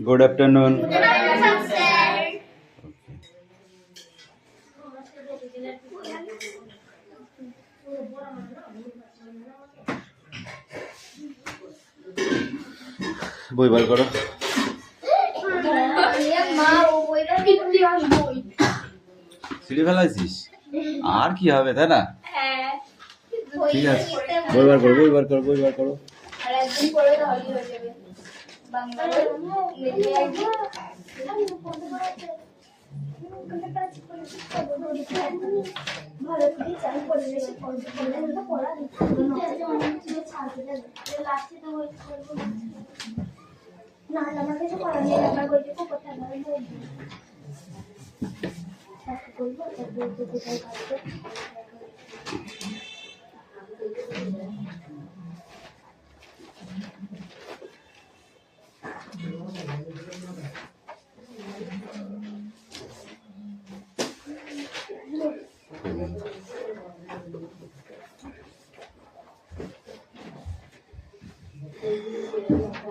Good afternoon. Good afternoon, sir. বই বার করো। সিঁড়ি ফেলাইছিস? আর কি হবে, তাই না? ঠিক আছে, বই বার করো, বই বার করো, বই বার করো।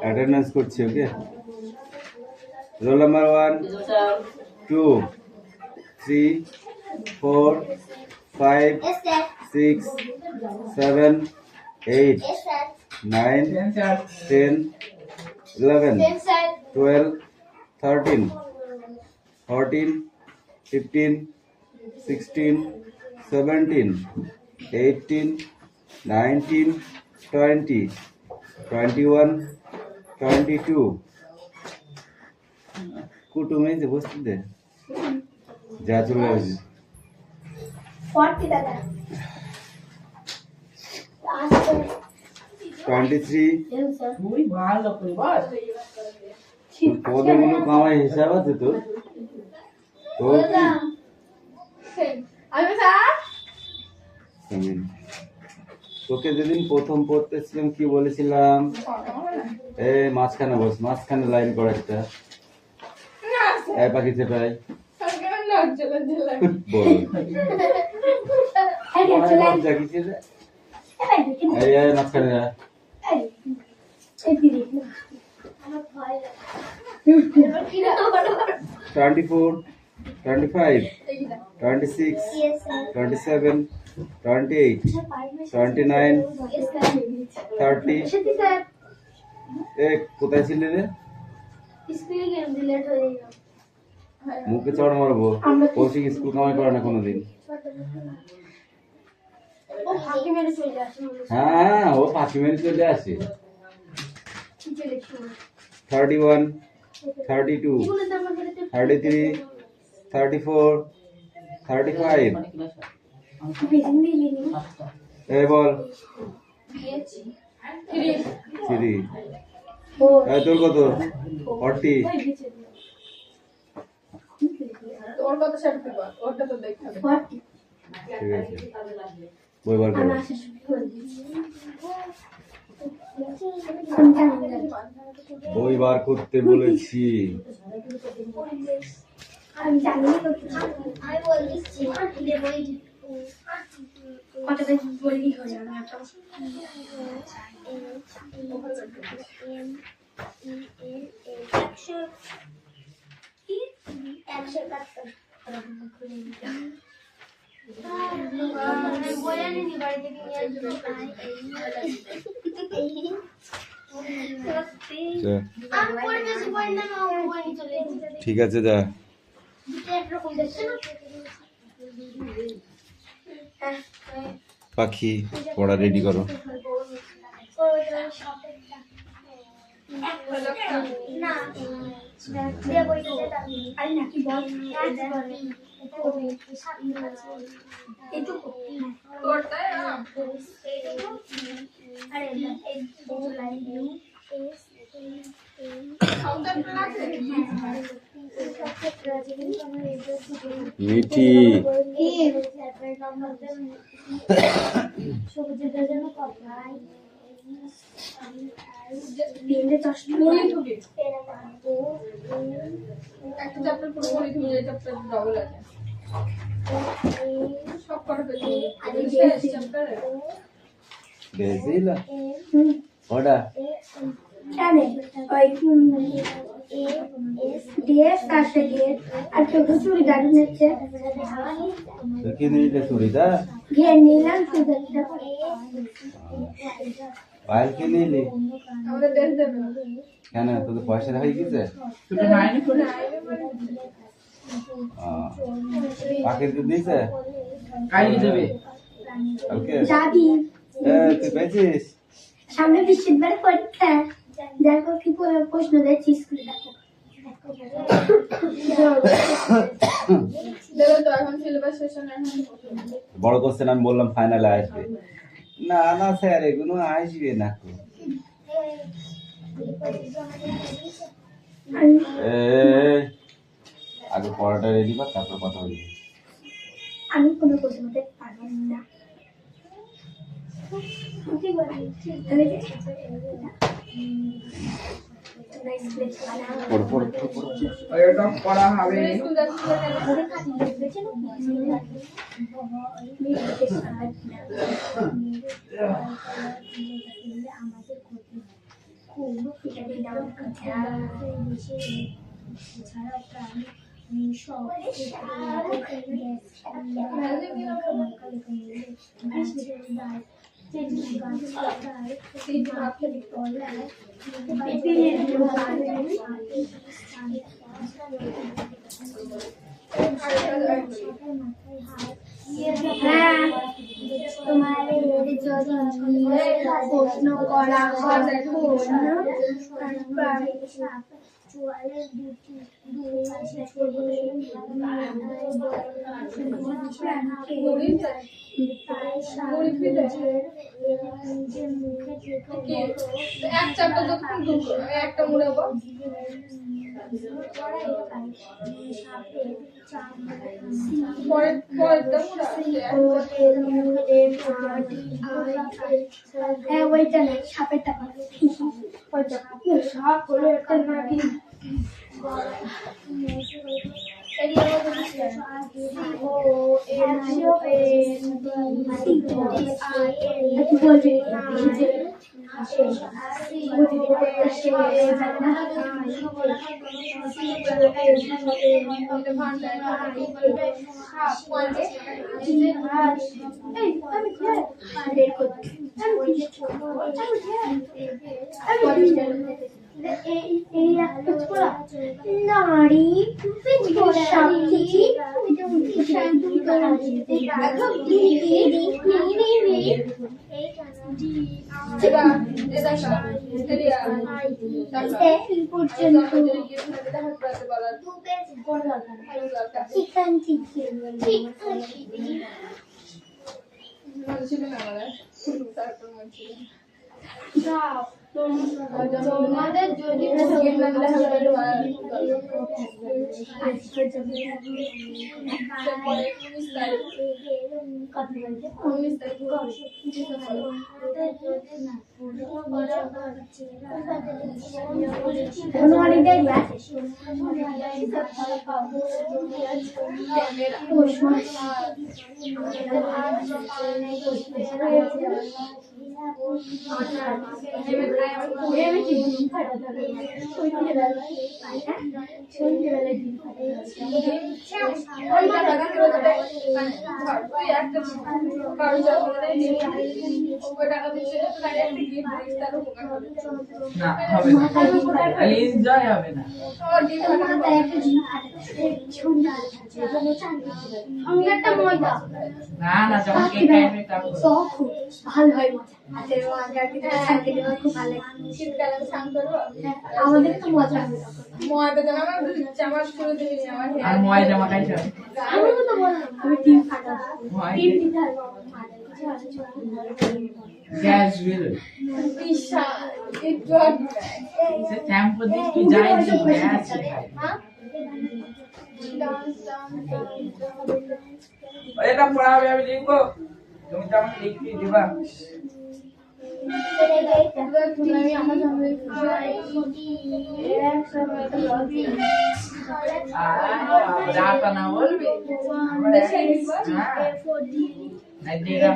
অ্যাটেন্ডেন্স করছি, ওকে? রোল নাম্বার 1 2 3 4 5 6 7 8 9 10 11 12 13 14 15 16 17 18 19 20 21 22 কুটুম এই যে বসতে দে, যা চলে আসবে। 23 পদগুলো কামাই হিসাব আছে তো? তোকে যেদিন প্রথম পড়তেছিলাম কি বলেছিলাম? মাঝখানে বস, মাঝখানে লাইন করা একটা পাখি চেপাই মাঝখানে 24 25 26 27 28 29 30 কোথায় ছিলে রে? মুখে চড় মারবো। কৌশিক স্কুল কামাই করে না কোনোদিন। হ্যাঁ, ও ফাঁকি মেরে চলে আসে। 31 32 33 34 35 বল 3 তোর কত? 40 ঠিক আছে, বই বার করো। বই বার করতে বলেছি। ঠিক আছে, যা। পাখি পড়া রেডি করো। মিঠি বেজিলা ওটা ড্রেস কাটতে গিয়ে আর ছোট চুড়িদার নিচ্ছে তো কি নিলে চুড়িদার ঘের নিলাম চুড়িদারটা পায়েল কি নিলি কেন তোদের পয়সা হয়ে গেছে পাখির দুধ দিয়েছে কালকে যাবি তুই পেয়েছিস সামনে বৃহস্পতিবার পরীক্ষা দেখো কি প্রশ্ন দিয়েছি স্কুলে বড় কোশ্চেন আমি বললাম ফাইনালে আসবে না না স্যার এগুলো আসবে না আগে পড়াটা রেডি কর তারপর কথা বলবি আমি কোনো কোশ্চেন দিতে পারবো না পড়া হবে প্রশ্ন করা একটা মুড়াবো হ্যাঁ ওইটা না সাপের টাকা সাপ হলো একটা নাকি নারী তোমাদের যদি ভালো হয় আমাদের তো মজা হবে Gas will. Se tempo de que já existe. Olha tá por aí, amigo. তুমি তো আমাকে লিখতে দিবা রাতা না বলবি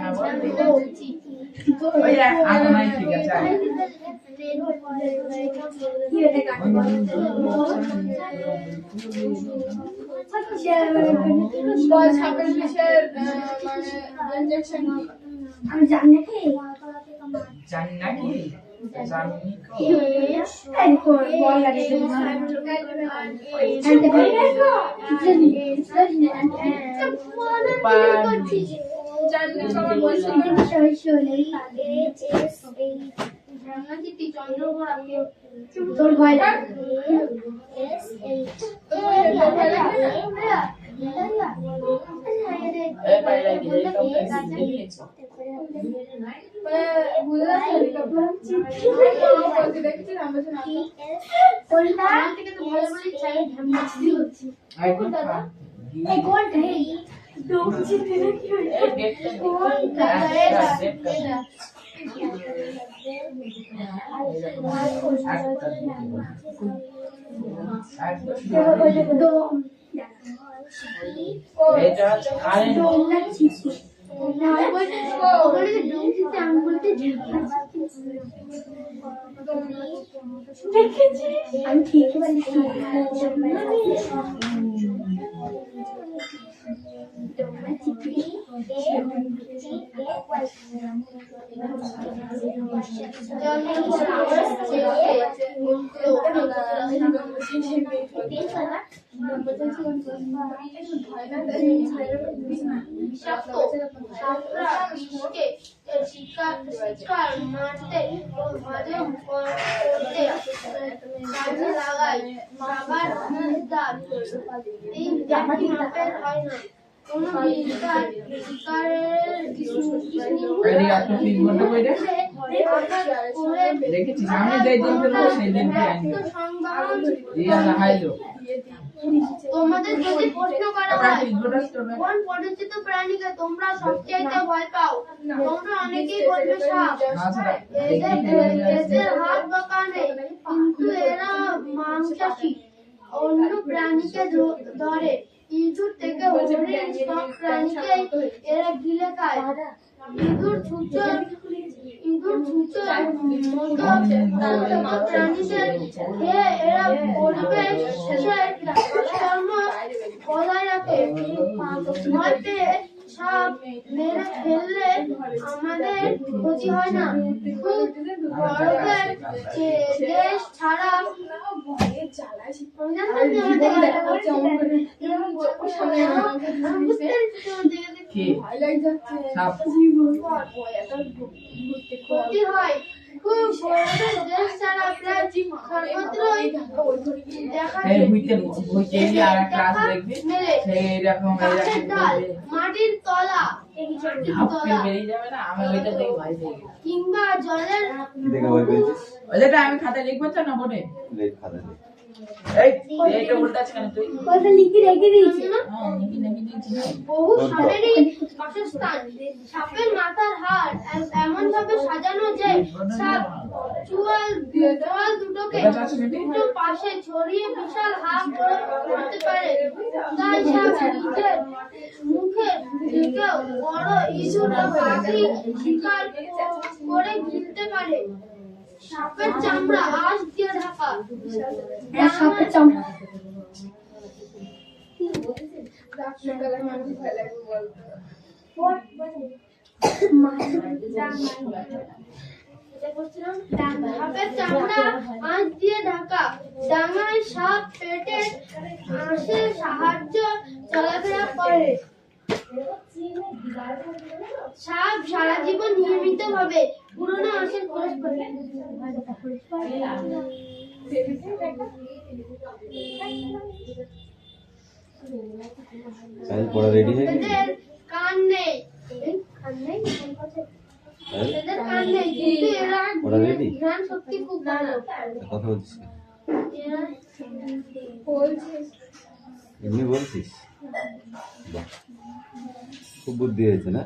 না বলবি ওই আগে নাই ঠিক আছে বল সাপের বিষের মানে ইনজেকশন কি? আমি জানি নাকি জানি নাকি জানি বল লাগে জানলে সবাই বলছিল তোর ভয় লাগে এটা হচ্ছে কারেন্ট আমি ঠিক বলছি শিকার মারতে হজম করতে কাজে লাগায় বাবার এই জাতি মাপের হয় না কোনো শিকারের দেখেছিস আমি যেই দিন করবো সেই দিনকে আনি তোমাদের যদি প্রশ্ন করা হয় কোন পরিচিত প্রাণীকে তোমরা সবচেয়ে ভয় পাও তোমরা অনেকেই বলবে সাপ এদের হাত বা পা নেই কিন্তু এরা মাংসাশী অন্য প্রাণীকে ধরে ইঁদুর থেকে হরিণ সব প্রাণীকে এরা গিলে খায় ইঁদুর ছুঁচোর মতো প্রাণীদের খেয়ে এরা পরিবেশের কর্ম বজায় রাখে ভয় পেয়ে সাপ মেরে ফেললে আমাদের ক্ষতি হয় না খুব বরফের দেশ ছাড়া ক্ষতি হয় খুব বরফের দেশ ছাড়া প্রায় সর্বত্রই দেখা মাটির তলা কিংবা জলের আমি খাতা লিখবো তো না বোর্ডে এইটা উল্টা আছে কেন তুই কথা লিখে রেখে দিয়েছি বহু সাপেরই বাসস্থান সাপের মাথার হাড় এমন ভাবে সাজানো যে সাপ চুয়াল দুটোকে দুটো পাশে ছড়িয়ে বিশাল হাত করতে পারে তাই সাপ নিজের মুখে থেকেও বড় ইঁদুর পাখি শিকার করে গিলতে পারে সাপের চামড়া আঁশ দিয়ে ঢাকা সাপের চামড়া সাপের চামড়া আঁশ দিয়ে ঢাকা ডাঙায় সাপ পেটের আঁশের সাহায্য চলাফেরা করে সাপ সারা জীবন নিয়মিত ভাবে পুরনো আঁশের খোঁজ করে পড়া রেডি হয়ে গেছে এদের কান নেই এদের কান নেই কিন্তু এরা পড়া রেডি ঘ্রাণ শক্তি খুব ভালো কথা বলছিস না? এরা এমনি বলছিস বাহ, খুব বুদ্ধি হয়েছে না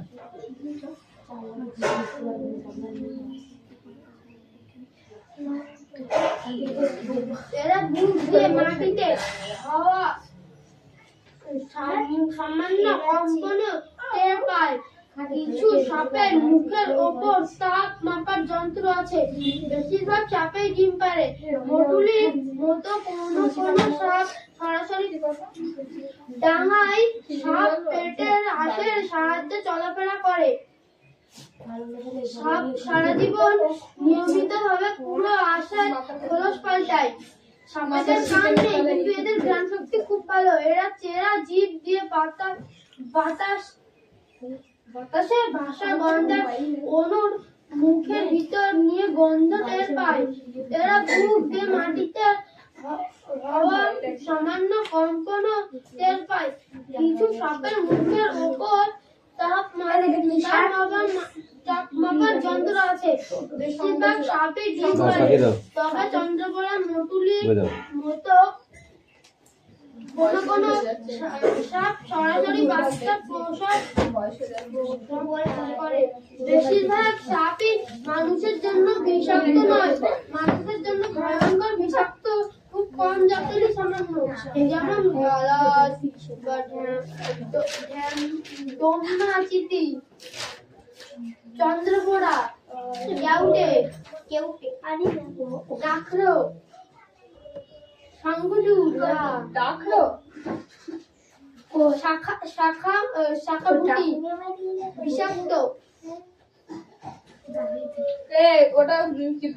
এরা বুক দিয়ে মাটিতে হাওয়া সামান্য কম্পন টের পায় কিছু সাপের মুখের ওপর তাপ মাপার যন্ত্র আছে। বেশিরভাগ সাপেই ডিম পাড়ে। মধুলির মতো কোনো কোনো সাপ সরাসরি ডাঙায় সাপ পেটের আশের সাহায্যে চলাফেরা করে। সাপ সারা জীবন নিয়মিতভাবে পুরো আশের খোলস পাল্টায়। সাপেদের কান নেই, কিন্তু এদের ঘ্রাণ শক্তি খুব ভালো। এরা চেরা জিভ দিয়ে বাতাসের ভাষা গন্ধের অণুর মুখের ভিতর নিয়ে গন্ধ টের পায়। এরা মুখ দিয়ে মাটিতে হওয়া সামান্য কম্পনও টের পায়। কিছু সাপের মুখের ওপর তাপ মাপার যন্ত্র আছে। বেশিরভাগ সাপই ডিম পাড়ে। তবে চন্দ্রবড়া মটুলির মতো কোনো কোনো সাপ সরাসরি বাচ্চা প্রসব করে। বেশিরভাগ সাপই মানুষের জন্য বিষাক্ত নয়, মানুষের জন্য ভয়ঙ্কর বিষাক্ত খুব কম জাতেরই সামান্য, যেমন গালাস বা দমনা চিতি, চন্দ্রপোড়া, কেউটে, ডাকরো, শঙ্খচূড়, ডাকরো ও শাখাবুটি বিষাক্ত। ওটা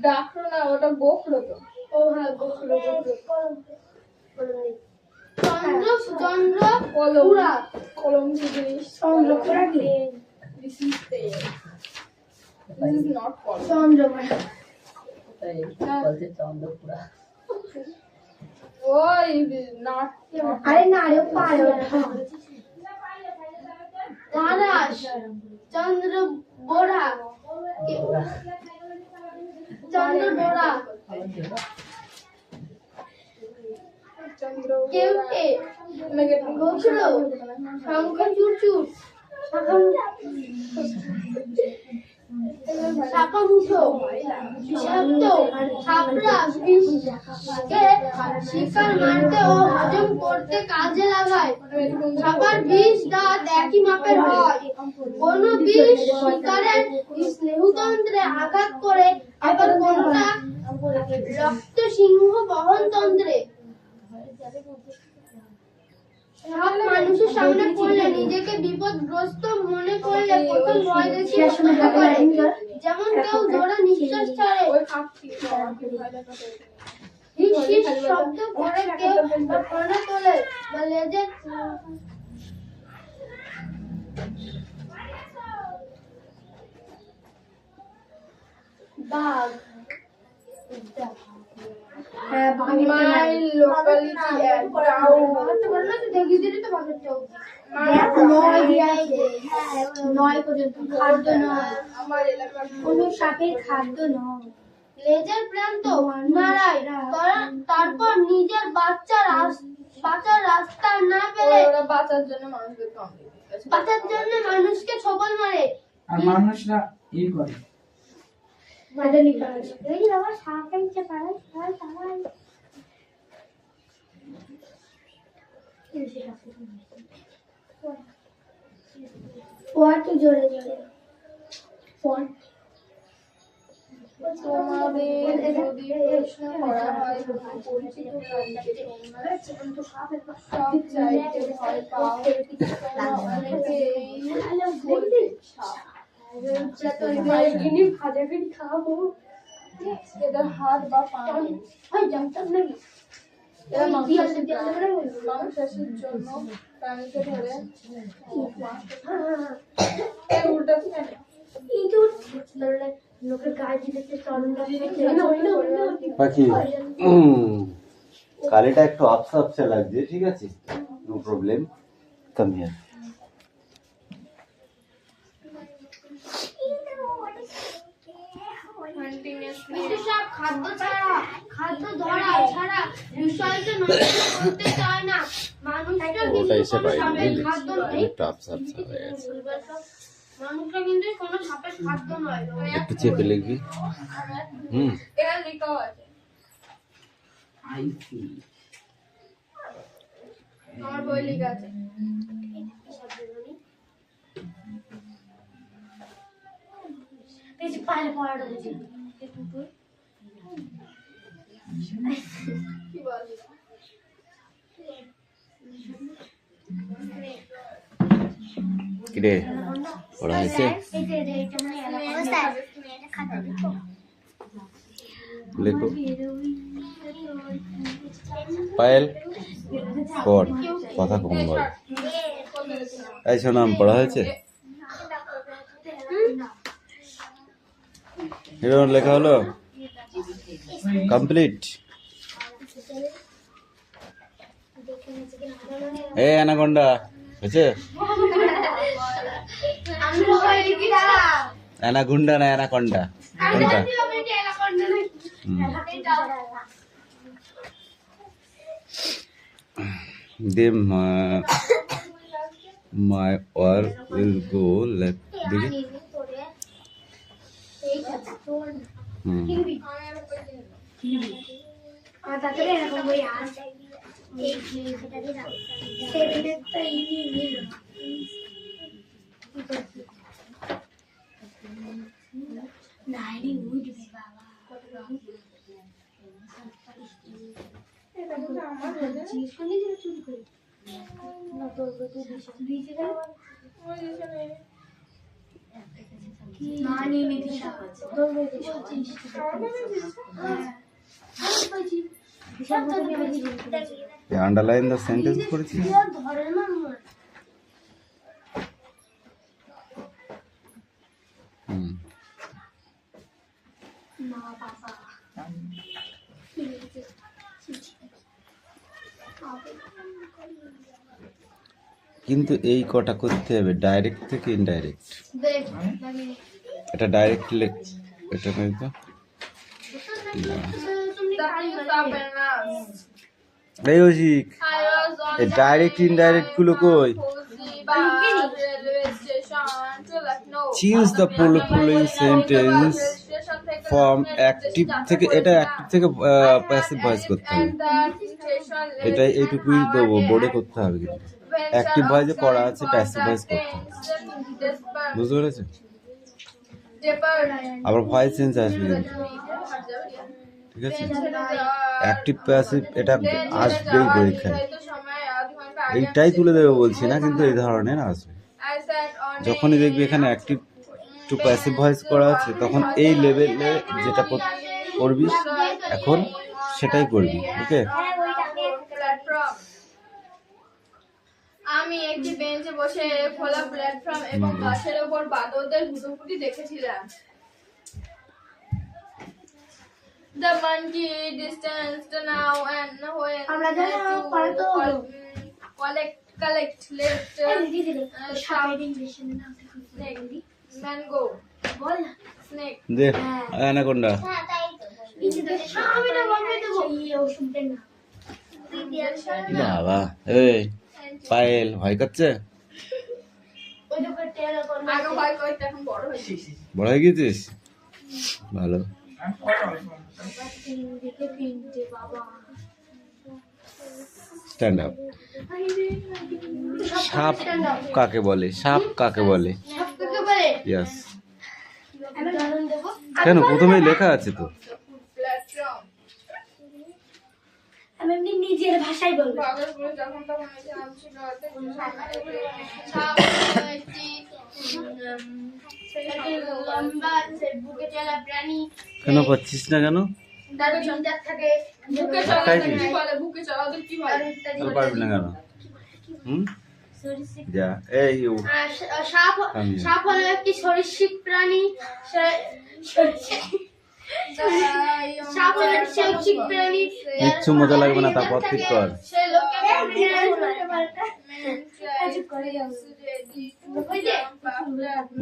ডাকলো না, ওটা বকলো তো। ও হ্যাঁ, গোখরো। চন্দ্রপোড়া, কলম জিনিস। চন্দ্রপোড়া কি? This is there. This is not called. চন্দ্রপোড়া ওই not. আরে না রে, পারে দারাস, চন্দ্রবোড়া, কেউটে, গোখরো, শঙ্খচূড়, শাখামুঠো, বিষাক্ত সাপরা বিষকে শিকার মারতে ও হজম করতে কাজে লাগায়। সাপার বিষ দাঁত একই মাপের হয়। কোনো বিষ শিকারের স্নেহতন্ত্রে আঘাত করে, আবার কোনোটা রক্ত সিংহ বহন তন্ত্রে। সাপ মানুষের সামনে পড়লে নিজেকে বিপদগ্রস্ত মনে করলে প্রথম ভয় দেখিয়ে শুরু করে। যেমন কেউ জোরে নিঃশ্বাস ছাড়ে, হিস হিস শব্দ করে কেউ ফোনে তোলে বা লেজে বাঘ। My locality and নয় পর্যন্ত খাদ্য নয়, আমার এলাকার কোনো সাপের খাদ্য নয়। লেজের প্রান্ত নাড়ায়, তারপর নিজের বাচ্চার রাস্তা না পেলে ওরা বাঁচার জন্য মানুষকে কামড়ে দিচ্ছে। বাঁচার জন্য মানুষকে ছোবল মারে। আর মানুষরা ই করে জোরে জোরে তোমাদের যদি প্রশ্ন করা হয় পরিচিত সব চাইতে ভয় পাও, তোমরা অনেকেই বলবে সাপ। খাবো এদের হাত বা পা নেই। এরা মাংসাশীর জন্য প্রাণীকে ধরে উল্টা ফেলে। লোকের গায়ে দিতে পাখি কালিটা একটু আপসা আপসা লাগছে, ঠিক আছে, নো প্রবলেম, কাম হিয়ার। খাদ্য ধরা ছাড়া বিষয়টা নষ্ট করতে চায় না। মানুষটা কিন্তু খাদ্য নয়, মানুষটা কিন্তু কোনো সাপের খাদ্য নয়। একটু চেপে লিখবি। এরা লেখাও আছে। আমার বই লেখা আছে। এই যে পায়ে পড়াটা দিয়েছে কি বল কিরে পড়া হয়েছে এই যে এটা মানে স্যার এটা খাতা দেখো লেখো পায়েল পড় কথা কম বল এই শোনাম পড়া হয়েছে হিরোর লেখা হলো কমপ্লিট এ অ্যানাকোন্ডা হয়েছে আমি ভয় লিখেছিলাম অ্যানাগুন্ডা না অ্যানাকোন্ডা কোনটা দে মাই ওয়ার উইল গো লেফট দিকে তাড়াতাড়ি এরকম বই আসে এই সেটা দিয়ে দাও সেটা ইনি নাইনি উঠবে বাবা জিজ্ঞেস করলি যে চুরি করি না তোর তো দিয়েছে না নিয়ে নিতে তোর বলছিস আন্ডারলাইন দ্য সেন্টেন্স করেছি ধরে না মা বাবা কিন্তু এই কটা করতে হবে ডাইরেক্ট থেকে ইনডাইরেক্ট দেখ এটা ডাইরেক্ট এটা নয় তো এই ওশিক এই ডাইরেক্ট ইনডাইরেক্ট গুলো কই choose the following sentence from active থেকে এটা অ্যাক্টিভ থেকে প্যাসিভ ভয়েস করতে হবে এটা এইটুকুই দেবো বোর্ডে করতে হবে কিন্তু অ্যাক্টিভ ভয়েসে করা আছে প্যাসিভ ভয়েস করতে হবে বুঝতে পেরেছো আবার ভয়েস চেঞ্জ আসবে কিন্তু ঠিক আছে অ্যাক্টিভ প্যাসিভ এটা আসবেই পরীক্ষায় এইটাই তুলে দেবে বলছি না কিন্তু এই ধরনের আসবে যখনই দেখবি এখানে অ্যাক্টিভ টু প্যাসিভ ভয়েস করা আছে তখন এই লেভেলে যেটা করবি এখন সেটাই করবি ওকে আমি একটি বেঞ্চে বসে খোলা প্ল্যাটফর্ম এবং বাসের উপর বাদরদের হুটোপুটি দেখেছিলাম The monkey distanced now and when আমরা জানি না পারতো collect left snake mango বল snake দে অ্যানাকোন্ডা আমি না বলতে দেবো ও শুনতে না বাবা এই পায়েল ভয় করছে ওই তো টেরা করবে আগে ভয় করতে এখন বড় হয়েছে বড় হয়ে গেছিস ভালো দেখে তিনটে বাবা স্ট্যান্ড আপ সাপ কাকে বলে সাপ কাকে বলে সবকে বলে ইয়েস আমি উদাহরণ দেবো কেন প্রথমেই লেখা আছে তো প্ল্যাটফর্ম আমি এমনি নিজের ভাষায় বলবো বাদরগুলো যখন তখন এসে নামছিল সাপ একটি লম্বা বুকে চলা প্রাণী কেন পাচ্ছিস না কেন তার চিন্তা থাকে বুকে একটাই চলা জিনিস। কি বলে বুকে চলা ওদের কি বলে আর পারবি না কেন যা এই ও সাপ আমি। সাপ হলো একটি সরীসৃপ প্রাণী সাপ হলো একটি সরীসৃপ প্রাণী কিচ্ছু মজা লাগবে না তারপর ঠিক কর সে লোককে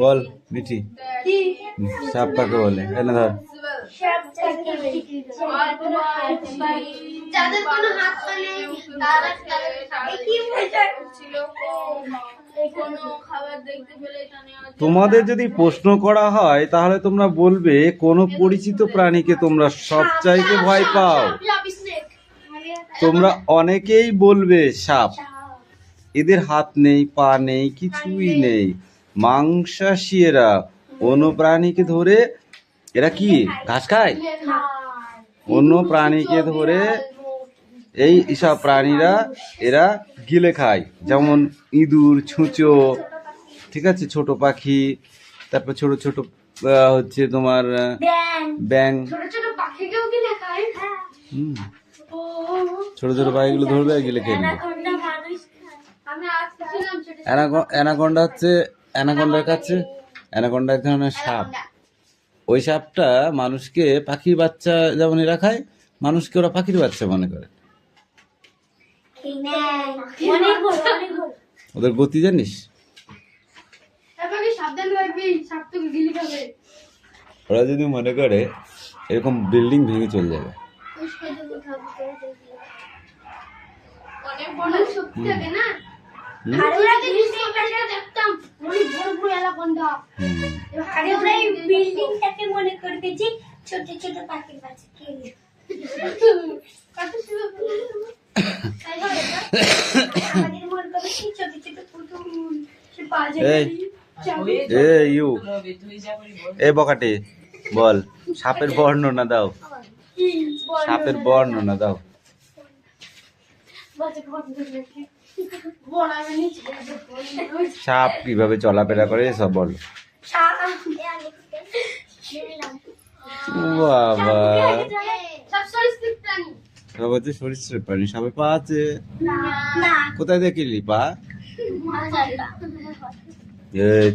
বল মিঠি সাপ কাকে বলে এনে ধর যাদের কোনো হাত পা নেই তারা কি ছিল কোনো খাবার দেখতে পেলে এটা নেওয়া তোমাদের যদি প্রশ্ন করা হয় তাহলে তোমরা বলবে কোন পরিচিত প্রাণীকে তোমরা সবচাইতে ভয় পাও তোমরা অনেকেই বলবে সাপ এদের হাত নেই পা নেই কিছুই নেই মাংসাশী এরা অন্য প্রাণীকে ধরে এরা কি ঘাস খায়? অন্য প্রাণীকে ধরে এই সব প্রাণীরা এরা গিলে খায়, যেমন ইঁদুর, ছুঁচো, ঠিক আছে, ছোট পাখি, তারপর ছোট ছোট হচ্ছে তোমার ব্যাং। ছোট ছোট পাখিকেও কি লেখায়? হুম, ছোট ছোট পাখিগুলো ধরবে আর গিলে খেয়ে নেবে। আমি আজকে ছিলাম ছোট অ্যানাকোন্ডা হচ্ছে অ্যানাকোন্ডার কাছে, অ্যানাকোন্ডা এক ধরনের সাপ। ওই সাপটা মানুষকে পাখির বাচ্চা যেমন এরা খায়, মানুষকে ওরা পাখির বাচ্চা মনে করে। অনেক বড় অনেক বড়। ওদের গতি জানিস? এবার সাবধান রাখবি, সাপ তোকে গিলি খাবে। ওরা যদি মনে করে এরকম বিল্ডিং ভেঙে চলে যাবে। অনেক বড় অনেক শক্তি থাকে না? হুম? আর ওরা জিনিসটাকে দেখতাম অনেক বড় বড় এলাকন্ডা। হুম। আরে ওরা এই বিল্ডিংটাকে মনে করবে যে ছোট ছোট পাখির বাচ্চা খেয়ে কত সুন্দর তাই হয় এটা? আমাদের মনে করবে কি ছোট ছোট পুতুল সে বাজে এই এ ইউ এ বকাটে বল, সাপের বর্ণনা দাও, সাপের বর্ণনা দাও। বড় আমি নিচে সাপ কিভাবে চলাফেরা করে সব বল। বাবা, সব সরীসৃপ প্রাণী। সব হচ্ছে সরীসৃপ প্রাণী। সাপের পা আছে? না কোথায় দেখলি পা?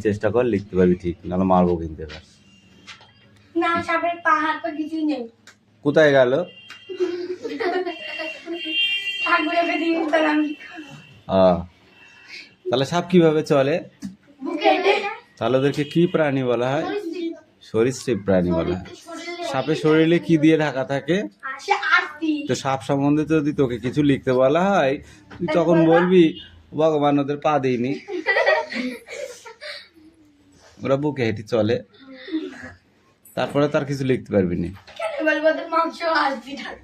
চেষ্টা কর, লিখতে পারবি ঠিক, নাহলে মারবো কিন্তু এবার। না সাপের পাহাড় তো কিছুই নেই। কোথায় গেল? ঠাকুরে বেদিন তারাম তাহলে সাপ কিভাবে চলে? বুকে তাহলে ওদেরকে কি প্রাণী বলা হয়? সরীসৃপ প্রাণী বলা হয়। সাপের শরীরে কি দিয়ে ঢাকা থাকে? সে আস্তি। তো সাপ সম্বন্ধে যদি তোকে কিছু লিখতে বলা হয়, তুই তখন বলবি ভগবান ওদের পা দেয়নি, ওরা বুকে হেঁটে চলে। তারপরে তার কিছু লিখতে পারবি না। কেন বলবো তো মাংস আস্তি থাকে।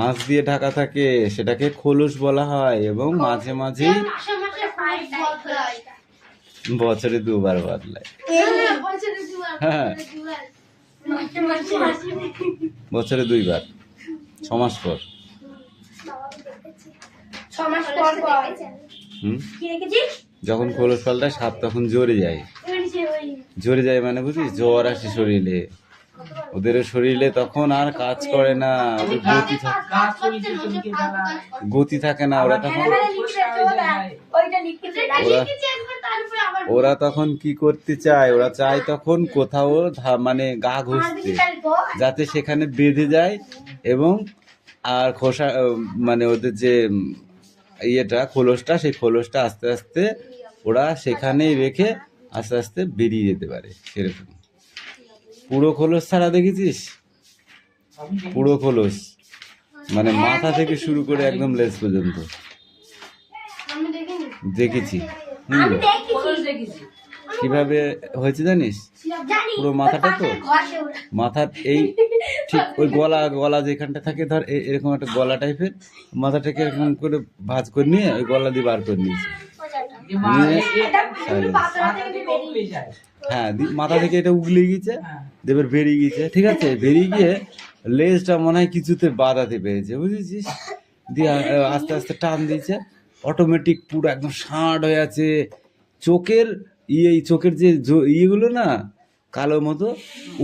আঁশ দিয়ে ঢাকা থাকে, সেটাকে খোলস বলা হয়, এবং মাঝে মাঝে মাসে মাসে ফাইট বদলায়। বছরে দুবার বদলায়। বছরে দুবার, হ্যাঁ। বছরে দুবার। মাসে মাসে হাসি বছরে 2 বার, 6 মাস পর। 6 মাস পর পর হুম, কি রেখেছিস? যখন খোলস পাল্টায় সাপ তখন জ্বরে যায়। জ্বরে যায় মানে বুঝিস, জ্বর আসে শরীরে, ওদের শরীরে তখন আর কাজ করে না, ওদের গতি থাকে না। ওরা তখন ওইটা লিখে দে। ওরা তখন কি করতে চায়? ওরা চায় তখন কোথাও মানে গা ঘষতে, যাতে সেখানে বেঁধে যায়, এবং আর খোসা মানে ওদের যে ইয়েটা খোলসটা, সেই খোলসটা আস্তে আস্তে ওরা সেখানেই রেখে আস্তে আস্তে বেরিয়ে যেতে পারে। সেরকম পুরো খোলস ছাড়া দেখেছিস? পুরো খোলস মানে মাথা থেকে শুরু করে একদম লেজ পর্যন্ত আমি দেখিনি। দেখেছি। হুম, আমি দেখেছি। কিভাবে হয়েছে জানিস? জানি পুরো মাথাটা তো, ঘষে ওরা। মাথার এই ঠিক ওই গলা যেখানটা থাকে, ধর এরকম একটা গলা টাইপের, মাথাটাকে এরকম করে ভাঁজ করে নিয়ে ওই গলা দিয়ে বার করে নিয়েছে। হ্যাঁ, মাথা থেকে এটা উগলে গিয়েছে, দেবের বেরিয়ে গিয়েছে, ঠিক আছে, বেরিয়ে গিয়ে লেজটা মনে হয় কিছুতে বাঁধাতে পেরেছে, বুঝেছিস, দিয়ে আস্তে আস্তে টান দিয়েছে, অটোমেটিক পুরো একদম ষাঁড় হয়ে আছে। চোখের এই চোখের যে ইয়েগুলো না কালো মতো,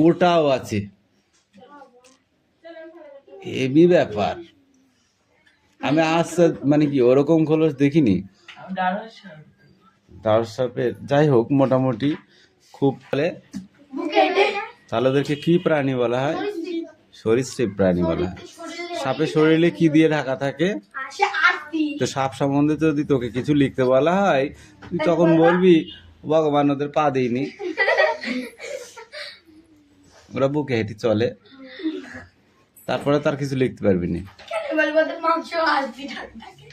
ওটাও আছে। হেভি ব্যাপার। আমি আজ মানে কি ওরকম খোলস দেখিনি দারুণ সাপের। যাই হোক, মোটামুটি খুব ভালো। তাহলে ওদেরকে কি প্রাণী বলা হয়? সরীসৃপ প্রাণী বলা হয়। সাপের শরীরে কি দিয়ে ঢাকা থাকে? সে আস্তি। তো সাপ সম্বন্ধে যদি তোকে কিছু লিখতে বলা হয়, তুই তখন বলবি ভগবান ওদের পা দেয়নি, ওরা বুকে হেঁটে চলে। তারপরে তার কিছু লিখতে পারবি না। কেন বলবো তো মাংস আস্তি থাকে।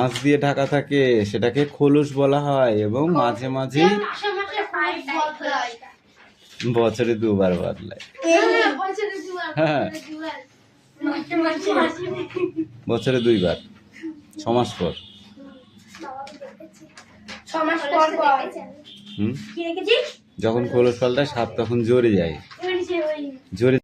আঁশ দিয়ে ঢাকা থাকে, সেটাকে খোলস বলা হয়, এবং মাঝে মাঝে মাসে মাসে ফাইট বদলায়। বছরে 2 বার বদলায়। বছরে দুবার, হ্যাঁ। বছরে দুবার। মাসে মাসে হাসি। বছরে 2 বার। 6 মাস পর। ছ মাস পর পর হুম, কি রেখেছিস যখন খোলস পাল্টায় সাপ তখন জোরে যায়, জোরে